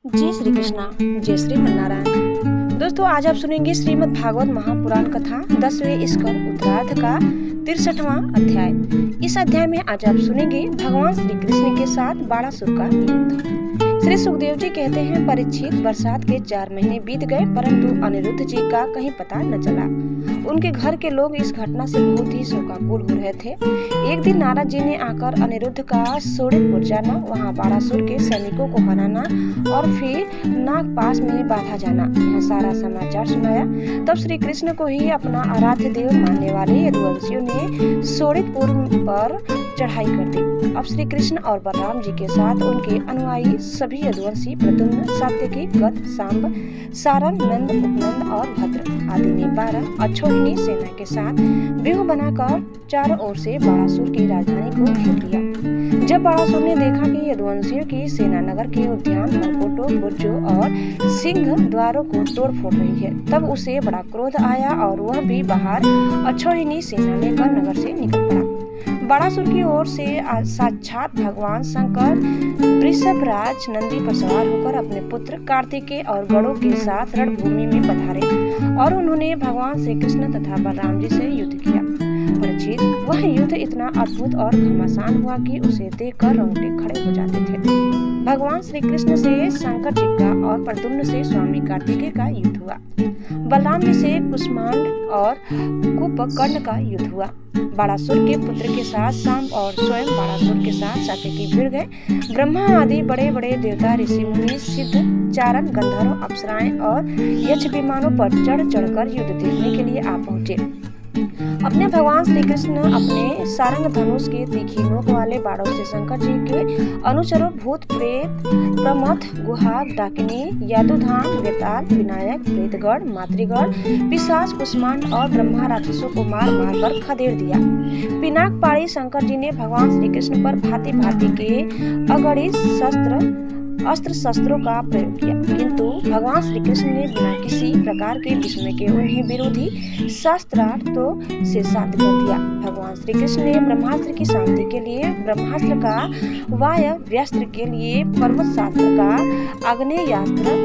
जय श्री कृष्णा, जय श्री नारायण। दोस्तों, आज आप सुनेंगे श्रीमद् भागवत महापुराण कथा 10वें स्कंद उत्तरार्ध का 63वां अध्याय। इस अध्याय में आज आप सुनेंगे भगवान श्री कृष्ण के साथ बाणासुर का युद्ध। श्री सुखदेव जी कहते हैं, परीक्षित, बरसात के 4 महीने बीत गए परंतु अनिरुद्ध जी का कहीं पता न चला। उनके घर के लोग इस घटना से बहुत ही शोकाकुल हो रहे थे। एक दिन नारद जी ने आकर अनिरुद्ध का शोणितपुर जाना, वहाँ बाणासुर के सैनिकों को हराना और फिर नागपाश में बांधा जाना, यह सारा समाचार सुनाया। तब श्री कृष्ण को ही अपना आराध्य देव मानने वाले यदुवंशियों ने शोणितपुर पर चढ़ाई कर दी। अब श्री कृष्ण और बलराम जी के साथ उनके अनुयायी सभी यदुवंशी प्रद्युम्न, सात्यकी, गद, सांब, सारन, नंद, उपनंद और भद्र आदि ने 12 अक्षौहिणी सेना के साथ व्यूह बनाकर चारों ओर से बाणासुर की राजधानी को घेर लिया। जब बाणासुर ने देखा कि यदुवंशियों की सेना नगर के उद्यान, मरकोटों, बुर्जों और सिंह द्वारों को तोड़ फोड़ रही है, तब उसे बड़ा क्रोध आया और वह भी बाहर अक्षौहिणी सेना लेकर नगर से निकल पड़ा। बाणासुर की ओर से साक्षात भगवान शंकर वृषभराज नंदी पर सवार होकर अपने पुत्र कार्तिकेय और गणों के साथ रणभूमि में पधारे और उन्होंने भगवान श्री कृष्ण तथा बलराम जी से युद्ध किया। परीक्षित, वह युद्ध इतना अद्भुत और घमासान हुआ कि उसे देखकर रोंगटे खड़े हो जाते थे। भगवान श्री कृष्ण से शंकर जी का और प्रद्युम्न से स्वामी कार्तिकेय का युद्ध हुआ। बलराम जी से कुष्मांड और कुंभकर्ण का युद्ध हुआ। बाणासुर के पुत्र के साथ सांब और स्वयं बाणासुर के साथ सात्यकी भिड़ गए। ब्रह्मा आदि बड़े बड़े देवता, ऋषि मुनि, सिद्ध, चारण, गंधर्व, अप्सराएं और यक्ष विमानों पर चढ़ चढ़कर युद्ध देखने के लिए आ पहुंचे। अपने भगवान श्री कृष्ण अपने सारंग धनुष के तीखी नोक वाले बाणों से शंकर जी के अनुचरों भूत, प्रेत, प्रमथ, गुहा, डाकिनी, यादुधान, वेताल, विनायक, प्रेतगण, मातृगण, पिशाच, कुष्मांड और ब्रह्मा राक्षसों को मार मार कर खदेड़ दिया। पिनाक पाड़ी शंकर जी ने भगवान श्री कृष्ण पर भांति भांति के अगणित अस्त्र शस्त्रों का प्रयोग किया, किंतु भगवान श्री कृष्ण ने बिना किसी प्रकार के विस्मय के उन्हें विरोधी शस्त्रास्त्रों से शांत कर दिया। भगवान श्री कृष्ण ने ब्रह्मास्त्र की शांति के लिए ब्रह्मास्त्र का, वायव्यास्त्र के लिए पर्वतास्त्र का, आग्नेयास्त्र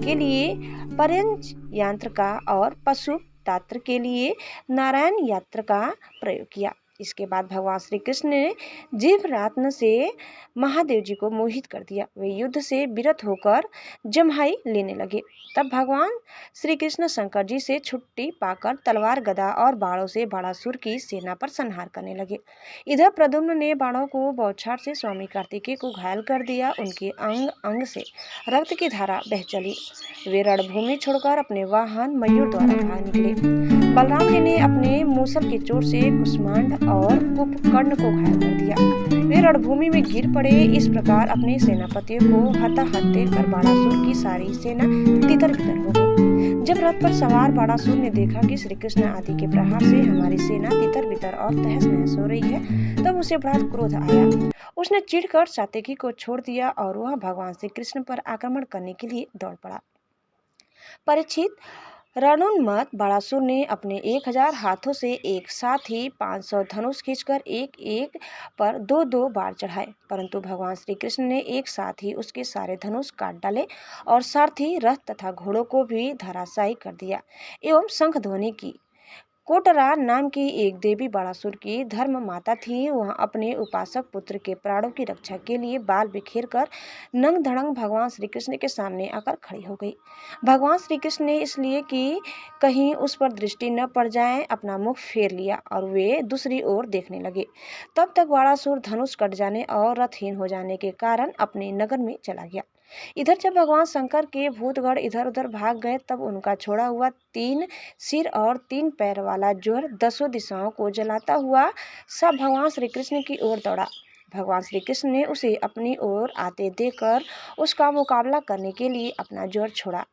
के लिए पर्यंच यंत्र का और पशुतास्त्र के लिए नारायण यंत्र का प्रयोग किया। इसके बाद भगवान श्री कृष्ण ने जीवरत्न से महादेव जी को मोहित कर दिया। वे युद्ध से विरत होकर जम्हाई लेने लगे। तब भगवान श्री कृष्ण शंकर जी से छुट्टी पाकर तलवार, गदा और बाणों से बाणासुर की सेना पर संहार करने लगे। इधर प्रद्युम्न ने बाणों को बौछार से स्वामी कार्तिकेय को घायल कर दिया। उनके अंग अंग से रक्त की धारा बह चली। वे रणभूमि छोड़कर अपने वाहन मयूर द्वारा भाग निकले। बलराम जी ने अपने मूसल की चोट से कुष्मांड और कुंभकर्ण को घायल कर दिया। वे रणभूमि में गिर पड़े। इस प्रकार अपने सेनापतियों को हताहत देखकर बाणासुर की सारी सेना तितर बितर हो गई। जब रथ पर सवार बाणासुर ने देखा कि श्री कृष्ण आदि के प्रहार से हमारी सेना तितर बितर और तहस नहस हो रही है, तब उसे बड़ा क्रोध आया। उसने चिढ़कर सात्यकी को छोड़ दिया और वह भगवान श्री कृष्ण पर आक्रमण करने के लिए दौड़ पड़ा। परीक्षित, रणोन्मत्त बाणासुर ने अपने 1000 हाथों से एक साथ ही 500 धनुष खींचकर एक एक पर 2-2 बार चढ़ाए, परंतु भगवान श्री कृष्ण ने एक साथ ही उसके सारे धनुष काट डाले और सारथी, रथ तथा घोड़ों को भी धराशायी कर दिया एवं शंख ध्वनि की। कोटरा नाम की एक देवी बाणासुर की धर्म माता थी। वह अपने उपासक पुत्र के प्राणों की रक्षा के लिए बाल बिखेर कर नंग धड़ंग भगवान श्री कृष्ण के सामने आकर खड़ी हो गई। भगवान श्री कृष्ण ने इसलिए कि कहीं उस पर दृष्टि न पड़ जाए अपना मुख फेर लिया और वे दूसरी ओर देखने लगे। तब तक बाणासुर धनुष कट जाने और रथहीन हो जाने के कारण अपने नगर में चला गया। इधर जब भगवान शंकर के भूतगण इधर उधर भाग गए, तब उनका छोड़ा हुआ 3 सिर और 3 पैर वाला जोर 10 दिशाओं को जलाता हुआ सब भगवान श्री कृष्ण की ओर दौड़ा। भगवान श्री कृष्ण ने उसे अपनी ओर आते देखकर उसका मुकाबला करने के लिए अपना जोर छोड़ा।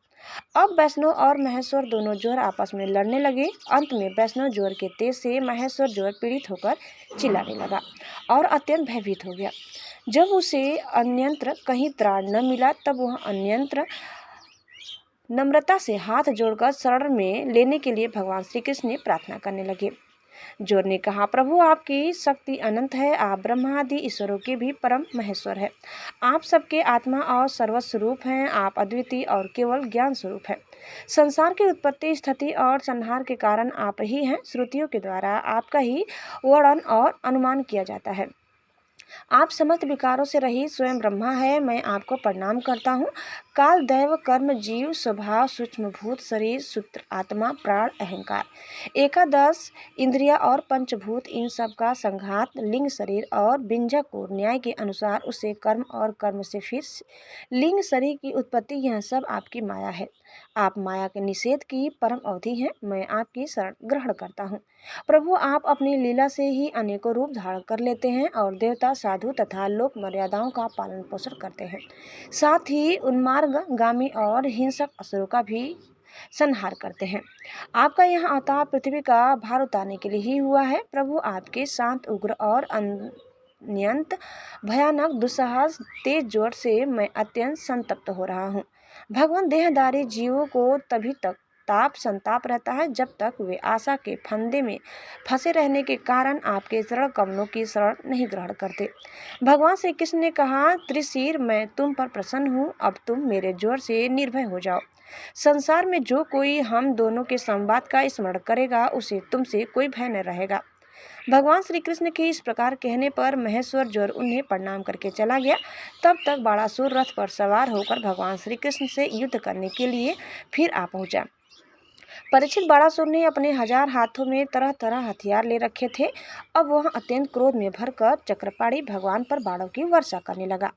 अब वैष्णव और महेश्वर दोनों जोर आपस में लड़ने लगे। अंत में वैष्णव जोर के तेज से महेश्वर जोर पीड़ित होकर चिल्लाने लगा और अत्यंत भयभीत हो गया। जब उसे अन्यंत्र कहीं त्राण न मिला, तब वह अन्यंत्र नम्रता से हाथ जोड़कर शरण में लेने के लिए भगवान श्री कृष्ण ने प्रार्थना करने लगे। जोर ने कहा, प्रभु आपकी शक्ति अनंत है, आप ब्रह्मा आदि ईश्वरों के भी परम महेश्वर है। आप सबके आत्मा और सर्वस्वरूप हैं, आप अद्वितीय और केवल ज्ञान स्वरूप है। संसार की उत्पत्ति, स्थिति और संहार के कारण आप ही हैं। श्रुतियों के द्वारा आपका ही वर्णन और अनुमान किया जाता है। आप समस्त विकारों से रहित स्वयं ब्रह्मा है। मैं आपको प्रणाम करता हूँ। काल, दैव, कर्म, जीव, स्वभाव, सूक्ष्म भूत, शरीर, सूत्र, आत्मा, प्राण, अहंकार, एकादश इंद्रिया और पंचभूत, इन सब का संघात, लिंग, शरीर और बिंजक को न्याय के अनुसार उसे कर्म और कर्म से फिर लिंग, शरीर की उत्पत्ति, यह सब आपकी माया है। आप माया के निषेध की परम अवधि हैं। मैं आपकी शरण ग्रहण करता हूँ। प्रभु आप अपनी लीला से ही अनेकों रूप धारण कर लेते हैं और देवता, साधु तथा लोक मर्यादाओं का पालन पोषण करते हैं। साथ ही उन्मार्ग, गामी और हिंसक असुरों का भी संहार करते हैं। आपका यह अवतार पृथ्वी का भार उतारने के लिए ही हुआ है। प्रभु आपके शांत, उग्र और अत्यंत भयानक दुस्साहस तेज जोर से मैं अत्यंत संतप्त हो रहा हूँ। भगवान देहधारी जीवों को तभी तक ताप संताप रहता है जब तक वे आशा के फंदे में फंसे रहने के कारण आपके चरण कमलों की शरण नहीं ग्रहण करते। भगवान श्री कृष्ण ने कहा, त्रिशीर मैं तुम पर प्रसन्न हूँ, अब तुम मेरे जोर से निर्भय हो जाओ। संसार में जो कोई हम दोनों के संवाद का स्मरण करेगा उसे तुमसे कोई भय न रहेगा। भगवान श्री कृष्ण के इस प्रकार कहने पर महेश्वर जोर उन्हें प्रणाम करके चला गया। तब तक बाणासुर रथ पर सवार होकर भगवान श्री कृष्ण से युद्ध करने के लिए फिर आ पहुंचा। परीक्षित बाणासुर ने अपने 1000 हाथों में तरह तरह हथियार ले रखे थे। अब वह अत्यंत क्रोध में भरकर चक्रपाणी भगवान पर बाणों की वर्षा करने लगा।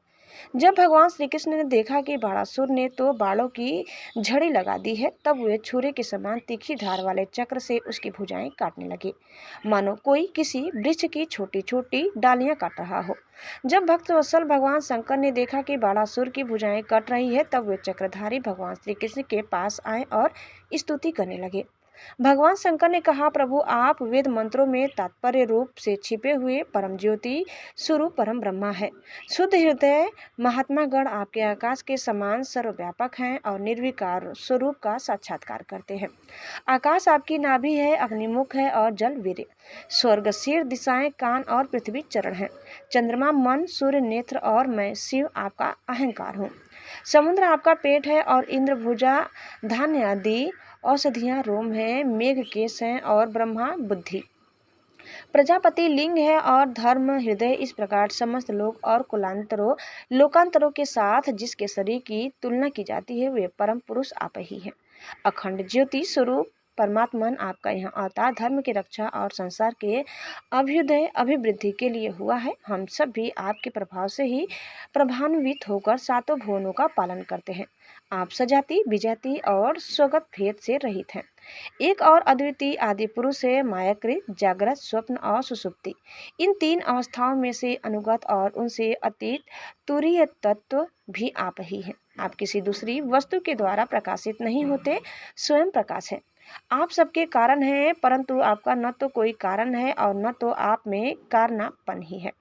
जब भगवान श्री कृष्ण ने देखा कि बाणासुर ने तो बाणों की झड़ी लगा दी है, तब वे छुरे के समान तीखी धार वाले चक्र से उसकी भुजाएं काटने लगे, मानो कोई किसी वृक्ष की छोटी छोटी डालियां काट रहा हो। जब भक्तवत्सल भगवान शंकर ने देखा कि बाणासुर की भुजाएं कट रही है, तब वे चक्रधारी भगवान श्री कृष्ण के पास आए और स्तुति करने लगे। भगवान शंकर ने कहा, प्रभु आप वेद मंत्रों में तात्पर्य रूप से छिपे हुए परम ज्योति स्वरूप परम ब्रह्मा है। शुद्ध हृदय महात्मा गण आपके आकाश के समान सर्वव्यापक हैं और निर्विकार स्वरूप का साक्षात्कार करते हैं। आकाश आपकी नाभि है, अग्निमुख है और जल वीर्य, स्वर्ग सिर, दिशाएं कान और पृथ्वी चरण है, चंद्रमा मन, सूर्य नेत्र और मैं शिव आपका अहंकार हूँ। समुद्र आपका पेट है और इंद्र भुजा, धान्य आदि औषधियाँ रोम है, मेघ केश हैं और ब्रह्मा बुद्धि, प्रजापति लिंग है और धर्म हृदय। इस प्रकार समस्त लोक और लोकांतरों के साथ जिसके शरीर की तुलना की जाती है वे परम पुरुष आप ही हैं। अखंड ज्योति स्वरूप परमात्मन आपका यह अवतार धर्म की रक्षा और संसार के अभ्युदय अभिवृद्धि के लिए हुआ है। हम सब भी आपके प्रभाव से ही प्रभान्वित होकर सातों भुवनों का पालन करते हैं। आप सजाति, विजाति और स्वगत भेद से रहित हैं। एक और अद्वितीय आदि पुरुष है, मायाकृत, जागृत, स्वप्न और सुषुप्ति। इन 3 अवस्थाओं में से अनुगत और उनसे अतीत तुरीय तत्व भी आप ही हैं। आप किसी दूसरी वस्तु के द्वारा प्रकाशित नहीं होते, स्वयं प्रकाश है। आप सबके कारण हैं, परंतु आपका न तो कोई कारण है और न तो आप में कारणापन ही है।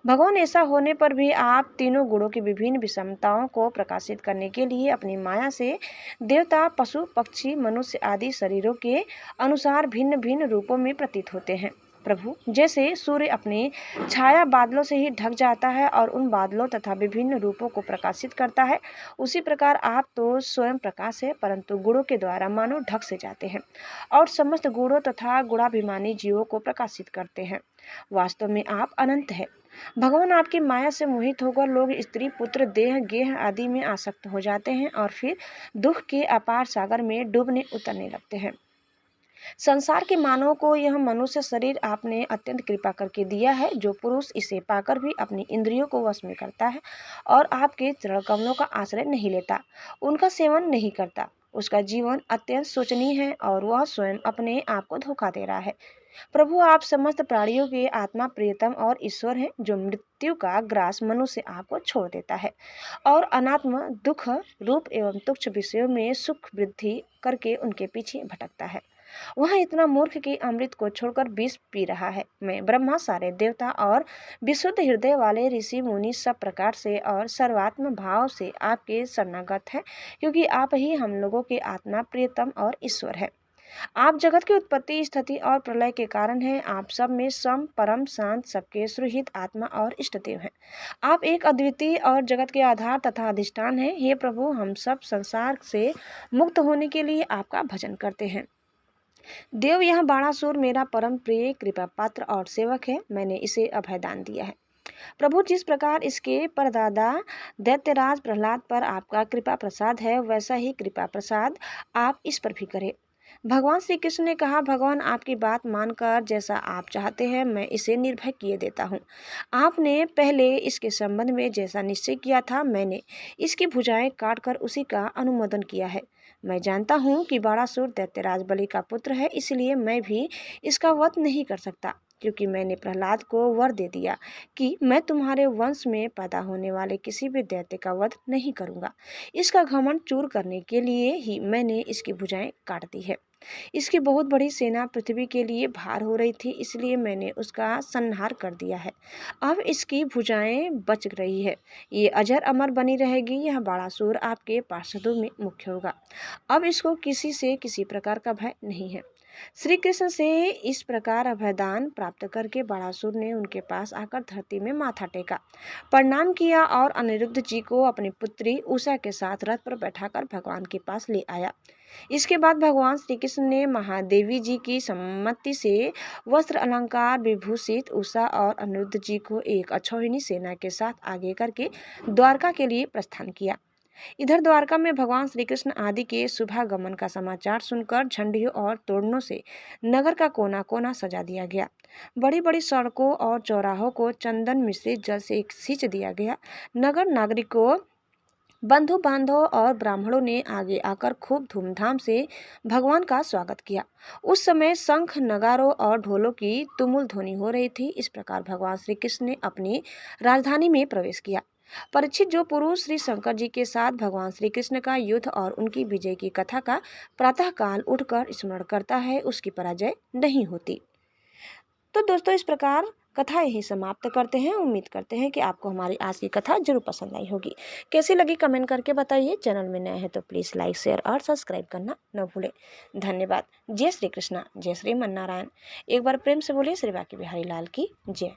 भगवान ऐसा होने पर भी आप तीनों गुणों की विभिन्न विषमताओं को प्रकाशित करने के लिए अपनी माया से देवता, पशु, पक्षी, मनुष्य आदि शरीरों के अनुसार भिन्न भिन्न रूपों में प्रतीत होते हैं। प्रभु, जैसे सूर्य अपनी छाया बादलों से ही ढक जाता है और उन बादलों तथा विभिन्न रूपों को प्रकाशित करता है, उसी प्रकार आप तो स्वयं प्रकाश है, परंतु गुणों के द्वारा मानो ढक से जाते हैं और समस्त गुणों तथा गुणाभिमानी जीवों को प्रकाशित करते हैं। वास्तव में आप अनंत है। भगवान आपकी माया से मोहित होकर लोग स्त्री, पुत्र, देह, गेह आदि में आसक्त हो जाते हैं और फिर दुख के अपार सागर में डूबने उतरने लगते हैं। संसार के मानवों को यह मनुष्य शरीर आपने अत्यंत कृपा करके दिया है। जो पुरुष इसे पाकर भी अपनी इंद्रियों को वश में करता है और आपके चरण कमलों का आश्रय नहीं लेता, उनका सेवन नहीं करता, उसका जीवन अत्यंत शोचनीय है और वह स्वयं अपने आप को धोखा दे रहा है। प्रभु, आप समस्त प्राणियों के आत्मा प्रियतम और ईश्वर हैं। जो मृत्यु का ग्रास मनुष्य आपको छोड़ देता है और अनात्म दुख रूप एवं तुच्छ विषयों में सुख वृद्धि करके उनके पीछे भटकता है, वह इतना मूर्ख कि अमृत को छोड़कर विष पी रहा है। मैं ब्रह्मा, सारे देवता और विशुद्ध हृदय वाले ऋषि मुनि सब प्रकार से और सर्वात्म भाव से आपके शरणागत हैं, क्योंकि आप ही हम लोगों के आत्मा प्रियतम और ईश्वर है। आप जगत की उत्पत्ति, स्थिति और प्रलय के कारण हैं। आप सब में सम, परम, शांत, सबके सुरहित आत्मा और इष्टदेव हैं। आप एक अद्वितीय और जगत के आधार तथा अधिष्ठान हैं। हे प्रभु, हम सब संसार से मुक्त होने के लिए आपका भजन करते हैं। देव, यह बाणासुर मेरा परम प्रिय, कृपा पात्र और सेवक है। मैंने इसे अभयदान दिया है। प्रभु, जिस प्रकार इसके परदादा दैत्यराज प्रहलाद पर आपका कृपा प्रसाद है, वैसा ही कृपा प्रसाद आप इस पर भी करें। भगवान श्री कृष्ण ने कहा, भगवान, आपकी बात मानकर जैसा आप चाहते हैं मैं इसे निर्भय किए देता हूँ। आपने पहले इसके संबंध में जैसा निश्चय किया था, मैंने इसकी भुजाएं काटकर उसी का अनुमोदन किया है। मैं जानता हूँ कि बाणासुर दैत्यराज बलि का पुत्र है, इसलिए मैं भी इसका वध नहीं कर सकता, क्योंकि मैंने प्रहलाद को वर दे दिया कि मैं तुम्हारे वंश में पैदा होने वाले किसी भी दैत्य का वध नहीं करूँगा। इसका घमंड चूर करने के लिए ही मैंने इसकी भुजाएं काट दी है। इसकी बहुत बड़ी सेना पृथ्वी के लिए भार हो रही थी, इसलिए मैंने उसका संहार कर दिया है। अब इसकी भुजाएं बच रही है, ये अजर अमर बनी रहेगी। यह बाणासुर आपके पार्षदों में मुख्य होगा। अब इसको किसी से किसी प्रकार का भय नहीं है। श्री कृष्ण से इस प्रकार अभयदान प्राप्त करके बाणासुर ने उनके पास आकर धरती में माथा टेका, प्रणाम किया और अनिरुद्ध जी को अपनी पुत्री उषा के साथ रथ पर बैठाकर भगवान के पास ले आया। इसके बाद भगवान श्री कृष्ण ने महादेवी जी की सम्मति से वस्त्र अलंकार विभूषित उषा और अनिरुद्ध जी को एक अक्षौहिणी सेना के साथ आगे करके द्वारका के लिए प्रस्थान किया। इधर द्वारका में भगवान श्री कृष्ण आदि के शुभागमन का समाचार सुनकर झंडियों और तोरणों से नगर का कोना कोना सजा दिया गया। बड़ी बड़ी सड़कों और चौराहों को चंदन मिश्रित जल से सींच दिया गया। नगर नागरिकों, बंधु बांधवों और ब्राह्मणों ने आगे आकर खूब धूमधाम से भगवान का स्वागत किया। उस समय शंख, नगारों और ढोलों की तुमुल ध्वनि हो रही थी। इस प्रकार भगवान श्री कृष्ण ने अपनी राजधानी में प्रवेश किया। परीक्षित, जो पुरुष श्री शंकर जी के साथ भगवान श्री कृष्ण का युद्ध और उनकी विजय की कथा का प्रातःकाल उठकर स्मरण करता है, उसकी पराजय नहीं होती। तो दोस्तों, इस प्रकार कथा यही समाप्त करते हैं। उम्मीद करते हैं कि आपको हमारी आज की कथा जरूर पसंद आई होगी। कैसी लगी कमेंट करके बताइए। चैनल में नए हैं तो प्लीज़ लाइक, शेयर और सब्सक्राइब करना न भूलें। धन्यवाद। जय श्री कृष्णा, जय श्री मन नारायण। एक बार प्रेम से बोलिए श्री बांके बिहारी लाल की जय।